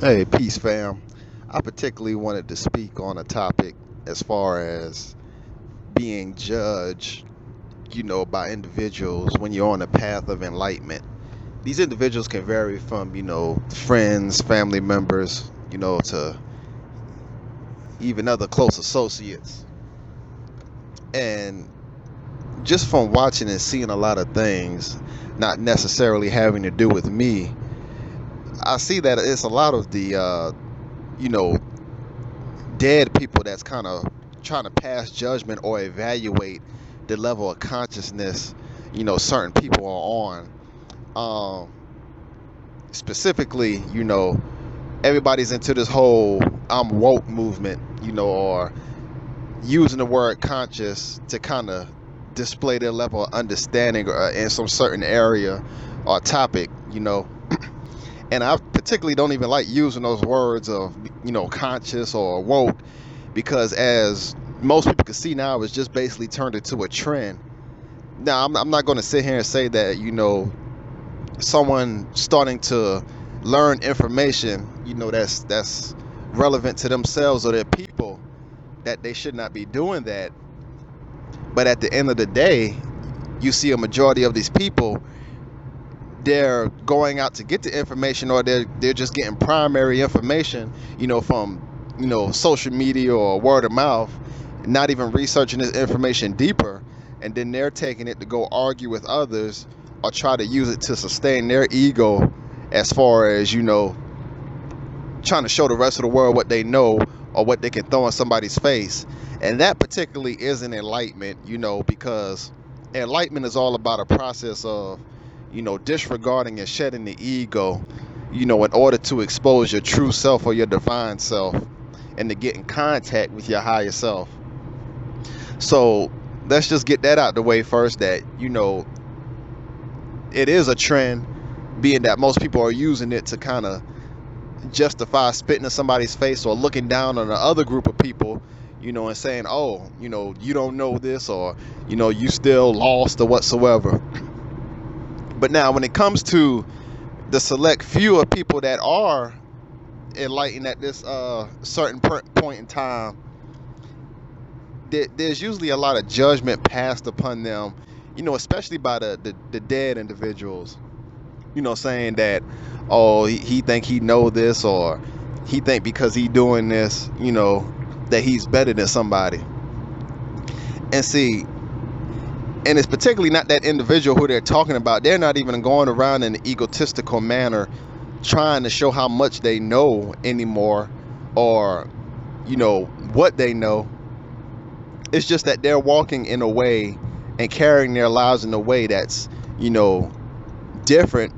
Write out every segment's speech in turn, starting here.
Hey, peace, fam. I particularly wanted to speak on a topic as far as being judged, by individuals when you're on the path of enlightenment. These individuals can vary from, friends, family members, to even other close associates. And just from watching and seeing a lot of things, not necessarily having to do with me, I see that it's a lot of the, you know, dead people that's kind of trying to pass judgment or evaluate the level of consciousness certain people are on. Specifically, everybody's into this whole I'm woke movement, or using the word conscious to kind of display their level of understanding in some certain area or topic. And I particularly don't even like using those words of conscious or woke, because as most people can see now, it's just basically turned into a trend. Now, I'm not going to sit here and say that someone starting to learn information that's relevant to themselves or their people, that they should not be doing that. But at the end of the day, you see a majority of these people, they're going out to get the information, or they're just getting primary information from social media or word of mouth, not even researching this information deeper, and then they're taking it to go argue with others or try to use it to sustain their ego, as far as trying to show the rest of the world what they know or what they can throw in somebody's face. And that particularly isn't enlightenment, because enlightenment is all about a process of disregarding and shedding the ego, in order to expose your true self or your divine self, and to get in contact with your higher self. So let's just get that out the way first, that it is a trend, being that most people are using it to kind of justify spitting in somebody's face or looking down on the other group of people, and saying, oh, you don't know this, or you still lost or whatsoever. But now when it comes to the select few of people that are enlightened at this certain point in time, there's usually a lot of judgment passed upon them, especially by the dead individuals, saying that, oh, he think he know this, or he think because he doing this, that he's better than somebody. And see, and it's particularly not that individual who they're talking about. They're not even going around in an egotistical manner trying to show how much they know anymore, or what they know. It's just that they're walking in a way and carrying their lives in a way that's different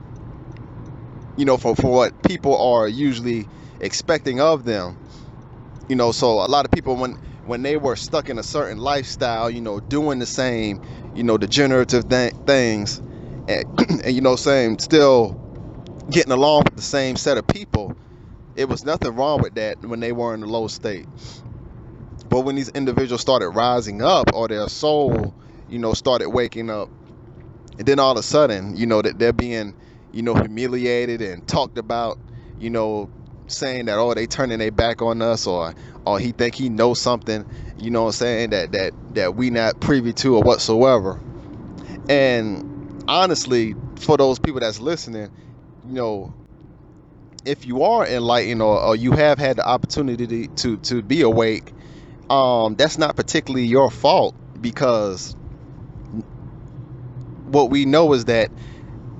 for what people are usually expecting of them. So a lot of people, when they were stuck in a certain lifestyle, doing the same degenerative things, and saying, still getting along with the same set of people, it was nothing wrong with that when they were in a low state. But when these individuals started rising up, or their soul started waking up, and then all of a sudden that they're being humiliated and talked about, saying that, oh, they turning their back on us, or he think he knows something, saying that we not privy to or whatsoever. And honestly, for those people that's listening, you know if you are enlightened, or you have had the opportunity to be awake, that's not particularly your fault, because what we know is that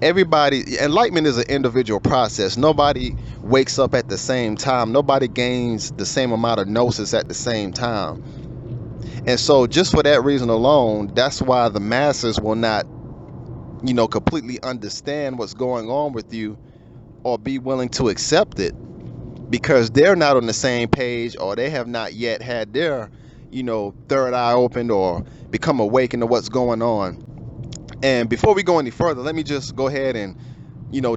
everybody, enlightenment is an individual process. Nobody wakes up at the same time. Nobody gains the same amount of gnosis at the same time. And so just for that reason alone, that's why the masses will not completely understand what's going on with you, or be willing to accept it, because they're not on the same page, or they have not yet had their third eye opened, or become awakened to what's going on. And before we go any further, let me just go ahead and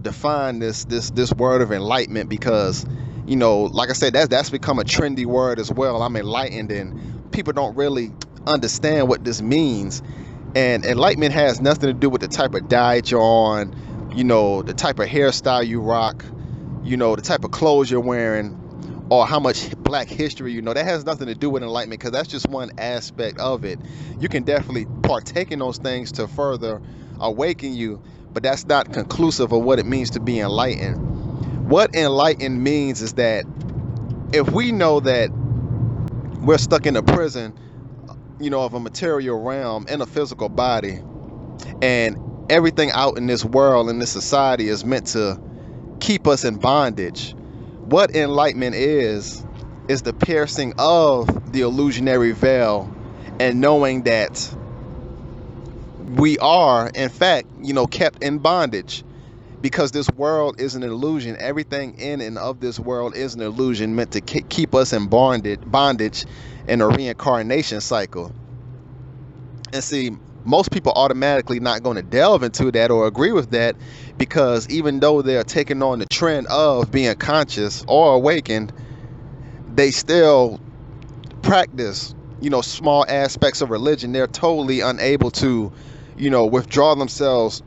define this word of enlightenment, because like I said, that's become a trendy word as well. I'm enlightened, and people don't really understand what this means. And enlightenment has nothing to do with the type of diet you're on, the type of hairstyle you rock, the type of clothes you're wearing, or how much black history you know. That has nothing to do with enlightenment, because that's just one aspect of it. You can definitely partake in those things to further awaken you, but that's not conclusive of what it means to be enlightened. What enlightened means is that if we know that we're stuck in a prison, of a material realm in a physical body, and everything out in this world, in this society, is meant to keep us in bondage. What enlightenment is the piercing of the illusionary veil, and knowing that we are, in fact, kept in bondage, because this world is an illusion. Everything in and of this world is an illusion meant to keep us in bondage in a reincarnation cycle. And see, most people automatically not going to delve into that or agree with that, because even though they're taking on the trend of being conscious or awakened, they still practice, small aspects of religion. They're totally unable to, withdraw themselves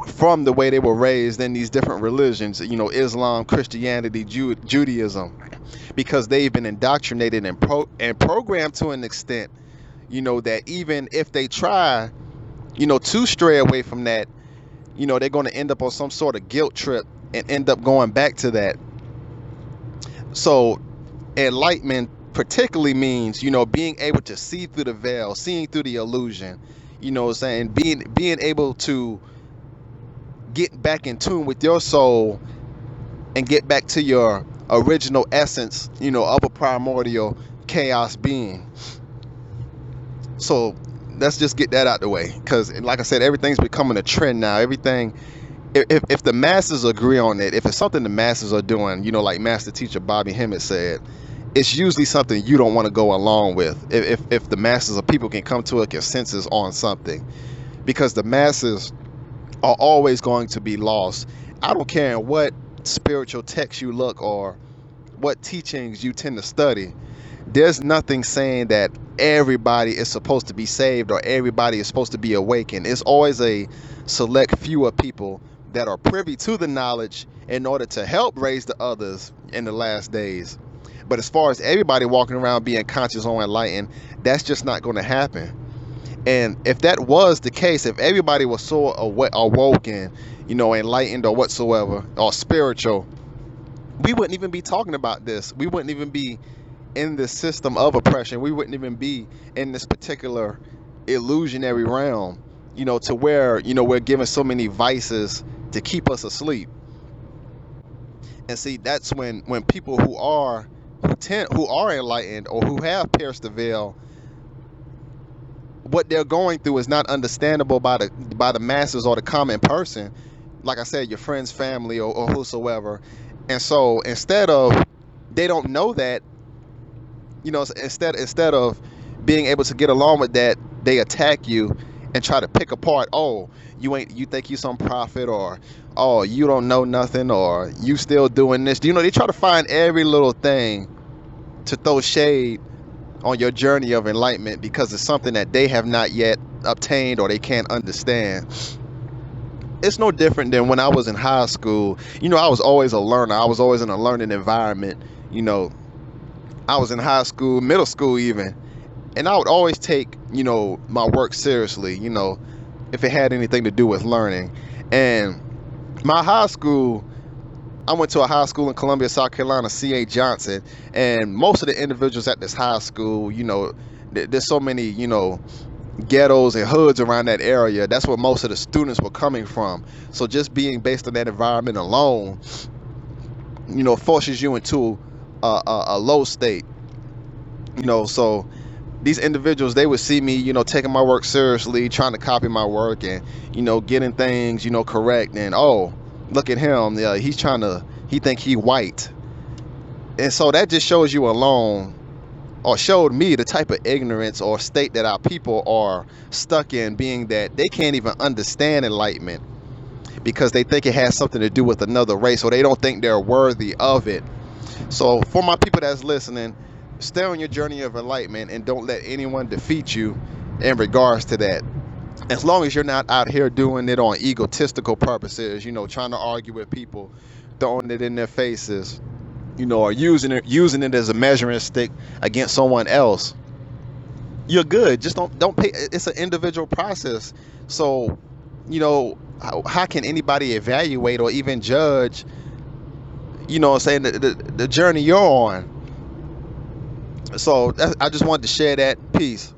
from the way they were raised in these different religions, Islam, Christianity, Judaism, because they've been indoctrinated and programmed to an extent, that even if they try, to stray away from that, they're going to end up on some sort of guilt trip and end up going back to that. So enlightenment particularly means, being able to see through the veil, seeing through the illusion, saying, being able to get back in tune with your soul and get back to your original essence, of a primordial chaos being. So let's just get that out the way, because like I said, everything's becoming a trend now. Everything, if the masses agree on it, if it's something the masses are doing, like Master Teacher Bobby Hemmett said, it's usually something you don't want to go along with. If the masses of people can come to a consensus on something, because the masses are always going to be lost. I don't care in what spiritual text you look or what teachings you tend to study. There's nothing saying that everybody is supposed to be saved or everybody is supposed to be awakened. It's always a select few of people that are privy to the knowledge in order to help raise the others in the last days. But as far as everybody walking around being conscious or enlightened, that's just not going to happen. And if that was the case, if everybody was so awoken, enlightened or whatsoever, or spiritual, we wouldn't even be talking about this. We wouldn't even be in this system of oppression. We wouldn't even be in this particular illusionary realm, to where, we're given so many vices to keep us asleep. And see, that's when people who are enlightened or who have pierced the veil, what they're going through is not understandable by the masses or the common person, like I said, your friends, family, or whosoever. And so instead of, they don't know that, instead of being able to get along with that, they attack you and try to pick apart, oh, you think you some prophet, or oh, you don't know nothing, or you still doing this. They try to find every little thing to throw shade on your journey of enlightenment, because it's something that they have not yet obtained or they can't understand. It's no different than when I was in high school. I was always a learner. I was always in a learning environment. I was in high school, middle school even, and I would always take, my work seriously, if it had anything to do with learning. And my high school, I went to a high school in Columbia, South Carolina, C.A. Johnson, and most of the individuals at this high school, there's so many, ghettos and hoods around that area. That's where most of the students were coming from. So just being based on that environment alone, forces you into a low state. So these individuals, they would see me, taking my work seriously, trying to copy my work, and, getting things, correct. And, oh, look at him. He think he white. And so that just shows you alone, or showed me, the type of ignorance or state that our people are stuck in, being that they can't even understand enlightenment because they think it has something to do with another race, or they don't think they're worthy of it. So for my people that's listening, stay on your journey of enlightenment and don't let anyone defeat you in regards to that. As long as you're not out here doing it on egotistical purposes, trying to argue with people, throwing it in their faces, or using it as a measuring stick against someone else, you're good. Just don't pay. It's an individual process. So, how can anybody evaluate or even judge, saying the journey you're on? So I just wanted to share that piece.